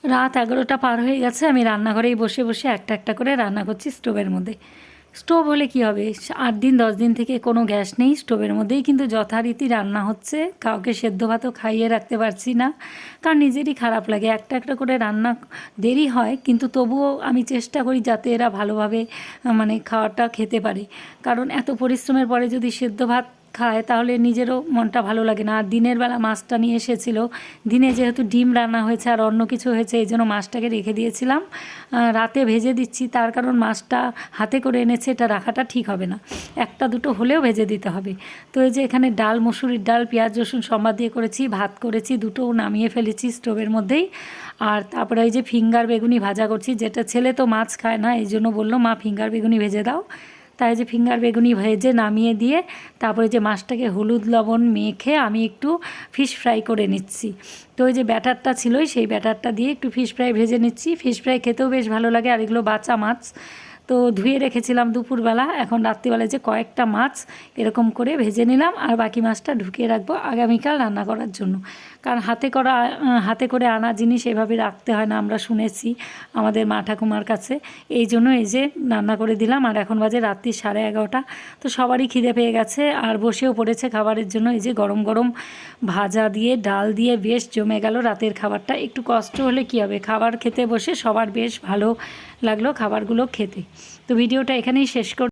রাত 11টা পার হয়ে গেছে। আমি রান্নাঘরেই বসে বসে একটা একটা করে রান্না করছি স্টোভের মধ্যে। স্টোভ হলে কি হবে, 8 দিন 10 দিন থেকে কোনো গ্যাস নেই, স্টোভের মধ্যেই কিন্তু যথারীতি রান্না হচ্ছে। কাউকে সেদ্ধ ভাতও খাইয়ে রাখতে পারছি না, কারণ নিজেরই খারাপ লাগে। একটা একটা করে রান্না দেরি হয়, কিন্তু তবুও আমি চেষ্টা করি যাতে এরা ভালোভাবে মানে খাওয়াটা খেতে পারে। কারণ এত পরিশ্রমের পরে যদি সেদ্ধ ভাত খায় তাহলে নিজেরও মনটা ভালো লাগে না। আর দিনের বেলা মাছটা নিয়ে এসেছিলো, দিনে যেহেতু ডিম রান্না হয়েছে আর অন্য কিছু হয়েছে, এই জন্য মাছটাকে রেখে দিয়েছিলাম। রাতে ভেজে দিচ্ছি, তার কারণ মাছটা হাতে করে এনেছে, এটা রাখাটা ঠিক হবে না, একটা দুটো হলেও ভেজে দিতে হবে। তো এই যে এখানে ডাল, মসুরির ডাল, পেঁয়াজ রসুন সম্বাদ দিয়ে করেছি, ভাত করেছি, দুটোও নামিয়ে ফেলেছি স্টোভের মধ্যেই। আর তারপরে এই যে ফিঙ্গার বেগুনি ভাজা করছি, যেটা ছেলে তো মাছ খায় না, এই জন্য বললো মা ফিঙ্গার বেগুনি ভেজে দাও। তাই যে ফিঙ্গার বেগুনি ভেজে নামিয়ে দিয়ে তারপরে যে মাছটাকে হলুদ লবণ মেখে আমি একটু ফিশ ফ্রাই করে নিচ্ছি। তো ওই যে ব্যাটারটা ছিলই, সেই ব্যাটারটা দিয়ে একটু ফিশ ফ্রাই ভেজে নিচ্ছি। ফিশ ফ্রাই খেতেও বেশ ভালো লাগে। আর এগুলো বাঁচা মাছ, তো ধুয়ে রেখেছিলাম দুপুরবেলা, এখন রাত্রিবেলায় যে কয়েকটা মাছ এরকম করে ভেজে নিলাম, আর বাকি মাছটা ঢুকিয়ে রাখবো আগামীকাল রান্না করার জন্য। কারণ হাতে করে আনা জিনিস এভাবে রাখতে হয় না, আমরা শুনেছি আমাদের মা ঠাকুমার কাছে। এই জন্য এই যে রান্না করে দিলাম। আর এখন বাজে রাত্রি 11:30। তো সবারই খিদে পেয়ে গেছে আর বসেও পড়েছে খাবারের জন্য। এই যে গরম গরম ভাজা দিয়ে ডাল দিয়ে বেশ জমে গেল রাতের খাবারটা। একটু কষ্ট হলে কী হবে, খাবার খেতে বসে সবার বেশ ভালো লাগলো খাবারগুলো খেতে। তো ভিডিওটা এখানেই শেষ কর।